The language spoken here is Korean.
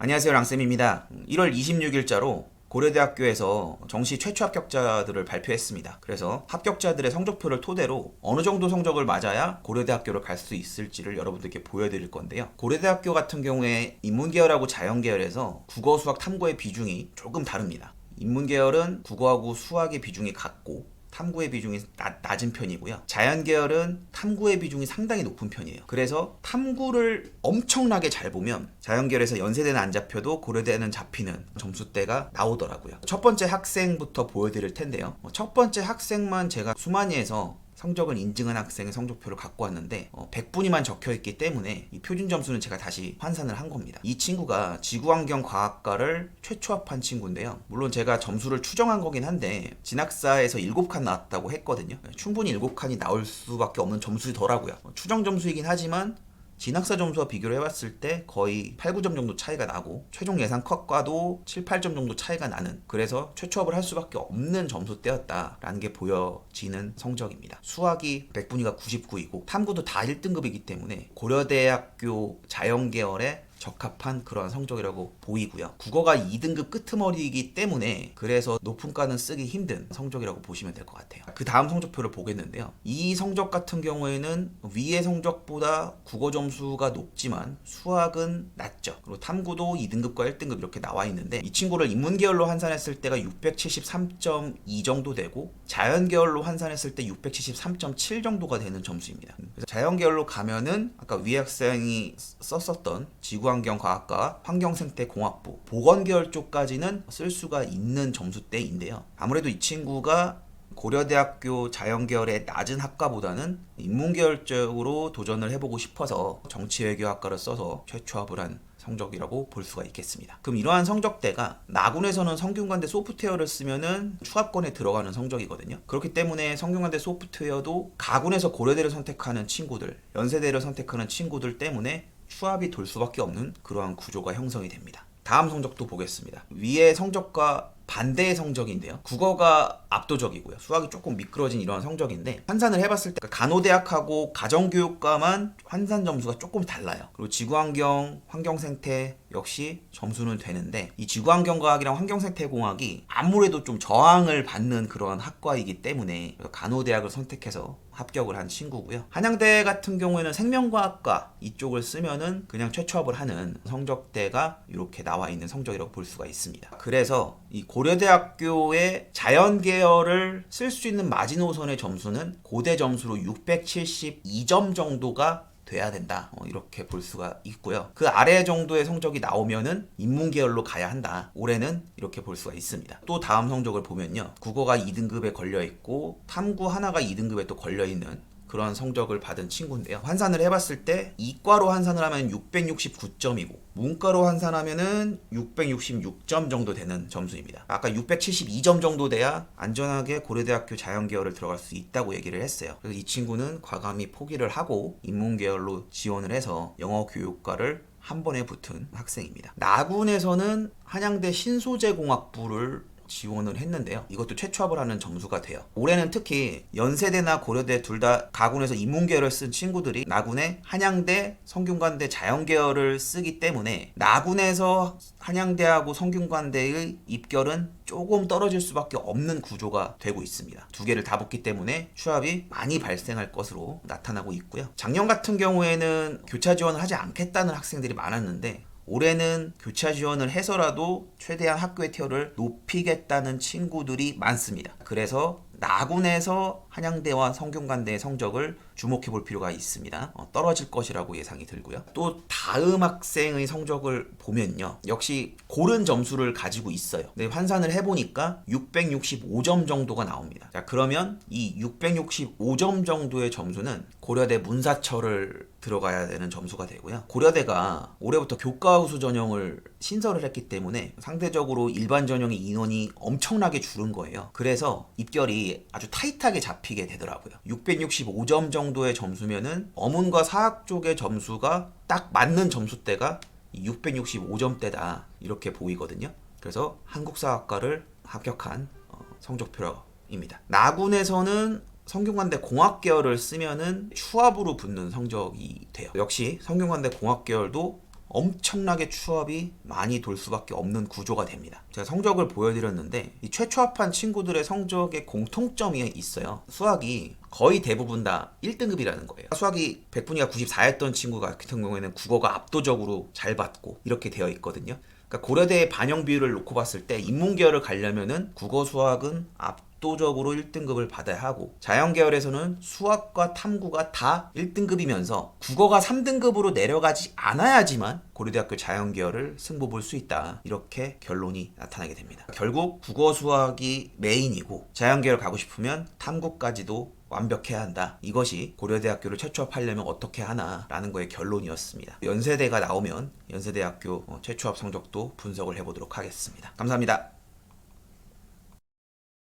안녕하세요, 랑쌤입니다. 1월 26일자로 고려대학교에서 정시 최초 합격자들을 발표했습니다. 그래서 합격자들의 성적표를 토대로 어느 정도 성적을 맞아야 고려대학교를 갈 수 있을지를 여러분들께 보여드릴 건데요. 고려대학교 같은 경우에 인문계열하고 자연계열에서 국어, 수학, 탐구의 비중이 조금 다릅니다. 인문계열은 국어하고 수학의 비중이 같고 탐구의 비중이 낮은 편이고요. 자연계열은 탐구의 비중이 상당히 높은 편이에요. 그래서 탐구를 엄청나게 잘 보면 자연계열에서 연세대는 안 잡혀도 고려대는 잡히는 점수대가 나오더라고요. 첫 번째 학생부터 보여드릴 텐데요. 첫 번째 학생만 제가 수만이에서 성적을 인증한 학생의 성적표를 갖고 왔는데 100분위만 적혀있기 때문에 이 표준 점수는 제가 다시 환산을 한 겁니다. 이 친구가 지구환경과학과를 최초합한 친구인데요. 물론 제가 점수를 추정한 거긴 한데 진학사에서 7칸 나왔다고 했거든요. 충분히 7칸이 나올 수밖에 없는 점수더라고요. 추정 점수이긴 하지만 진학사 점수와 비교를 해봤을 때 거의 8, 9점 정도 차이가 나고 최종 예상 컷과도 7, 8점 정도 차이가 나는, 그래서 최초합을 할 수밖에 없는 점수대였다라는 게 보여지는 성적입니다. 수학이 100분위가 99이고 탐구도 다 1등급이기 때문에 고려대학교 자연계열에 적합한 그러한 성적이라고 보이고요. 국어가 2등급 끄트머리이기 때문에 그래서 높은 과는 쓰기 힘든 성적이라고 보시면 될 것 같아요. 그 다음 성적표를 보겠는데요. 이 성적 같은 경우에는 위의 성적보다 국어 점수가 높지만 수학은 낮죠. 그리고 탐구도 2등급과 1등급 이렇게 나와 있는데 이 친구를 인문계열로 환산했을 때가 673.2 정도 되고 자연계열로 환산했을 때 673.7 정도가 되는 점수입니다. 그래서 자연계열로 가면은 아까 위 학생이 썼었던 지구환경과학과 환경생태공학부 보건계열 쪽까지는 쓸 수가 있는 점수대인데요. 아무래도 이 친구가 고려대학교 자연계열의 낮은 학과보다는 인문계열 쪽으로 도전을 해보고 싶어서 정치외교학과를 써서 최초합을 한 성적이라고 볼 수가 있겠습니다. 그럼 이러한 성적대가 나군에서는 성균관대 소프트웨어를 쓰면은 추합권에 들어가는 성적이거든요. 그렇기 때문에 성균관대 소프트웨어도 가군에서 고려대를 선택하는 친구들, 연세대를 선택하는 친구들 때문에 추합이 돌 수밖에 없는 그러한 구조가 형성이 됩니다. 다음 성적도 보겠습니다. 위의 성적과 반대의 성적인데요. 국어가 압도적이고요. 수학이 조금 미끄러진 이런 성적인데 환산을 해봤을 때 간호대학하고 가정교육과만 환산 점수가 조금 달라요. 그리고 지구환경, 환경생태 역시 점수는 되는데 이 지구환경과학이랑 환경생태공학이 아무래도 좀 저항을 받는 그런 학과이기 때문에 간호대학을 선택해서 합격을 한 친구고요. 한양대 같은 경우에는 생명과학과 이쪽을 쓰면은 그냥 최초합을 하는 성적대가 이렇게 나와 있는 성적이라고 볼 수가 있습니다. 그래서 이 고려대학교의 자연계열을 쓸 수 있는 마지노선의 점수는 고대 점수로 672점 정도가 돼야 된다, 이렇게 볼 수가 있고요. 그 아래 정도의 성적이 나오면은 인문계열로 가야 한다, 올해는 이렇게 볼 수가 있습니다. 또 다음 성적을 보면요, 국어가 2등급에 걸려있고 탐구 하나가 2등급에 또 걸려있는 그런 성적을 받은 친구인데요. 환산을 해봤을 때 이과로 환산을 하면 669점이고 문과로 환산하면은 666점 정도 되는 점수입니다. 아까 672점 정도 돼야 안전하게 고려대학교 자연계열을 들어갈 수 있다고 얘기를 했어요. 그래서 이 친구는 과감히 포기를 하고 인문계열로 지원을 해서 영어교육과를 한 번에 붙은 학생입니다. 나군에서는 한양대 신소재공학부를 지원을 했는데요. 이것도 최초합을 하는 점수가 돼요. 올해는 특히 연세대나 고려대 둘 다 가군에서 인문계열을 쓴 친구들이 나군에 한양대, 성균관대 자연계열을 쓰기 때문에 나군에서 한양대하고 성균관대의 입결은 조금 떨어질 수밖에 없는 구조가 되고 있습니다. 두 개를 다 붙기 때문에 추합이 많이 발생할 것으로 나타나고 있고요. 작년 같은 경우에는 교차 지원을 하지 않겠다는 학생들이 많았는데 올해는 교차 지원을 해서라도 최대한 학교의 티어를 높이겠다는 친구들이 많습니다. 그래서 나군에서 한양대와 성균관대의 성적을 주목해 볼 필요가 있습니다. 떨어질 것이라고 예상이 들고요. 또 다음 학생의 성적을 보면요, 역시 고른 점수를 가지고 있어요. 근데 환산을 해보니까 665점 정도가 나옵니다. 자, 그러면 이 665점 정도의 점수는 고려대 문사철을 들어가야 되는 점수가 되고요. 고려대가 올해부터 교과 우수 전형을 신설을 했기 때문에 상대적으로 일반 전형의 인원이 엄청나게 줄은 거예요. 그래서 입결이 아주 타이트하게 잡히게 되더라고요. 665점 정도의 점수면은 어문과 사학 쪽의 점수가 딱 맞는 점수대가 665점대다 이렇게 보이거든요. 그래서 한국사학과를 합격한 성적표입니다. 나군에서는 성균관대 공학계열을 쓰면은 추합으로 붙는 성적이 돼요. 역시 성균관대 공학계열도 엄청나게 추합이 많이 돌 수밖에 없는 구조가 됩니다. 제가 성적을 보여드렸는데 이 최초합한 친구들의 성적에 공통점이 있어요. 수학이 거의 대부분 다 1등급이라는 거예요. 수학이 100분위가 94였던 친구 같은 경우에는 국어가 압도적으로 잘 받고 이렇게 되어 있거든요. 그러니까 고려대의 반영 비율을 놓고 봤을 때 인문계열을 가려면은 국어 수학은 압도적으로 1등급을 받아야 하고, 자연계열에서는 수학과 탐구가 다 1등급이면서 국어가 3등급으로 내려가지 않아야지만 고려대학교 자연계열을 승부 볼 수 있다, 이렇게 결론이 나타나게 됩니다. 결국 국어 수학이 메인이고 자연계열 가고 싶으면 탐구까지도 완벽해야 한다. 이것이 고려대학교를 최초합하려면 어떻게 하나라는 거의 결론이었습니다. 연세대가 나오면 연세대학교 최초합 성적도 분석을 해보도록 하겠습니다. 감사합니다.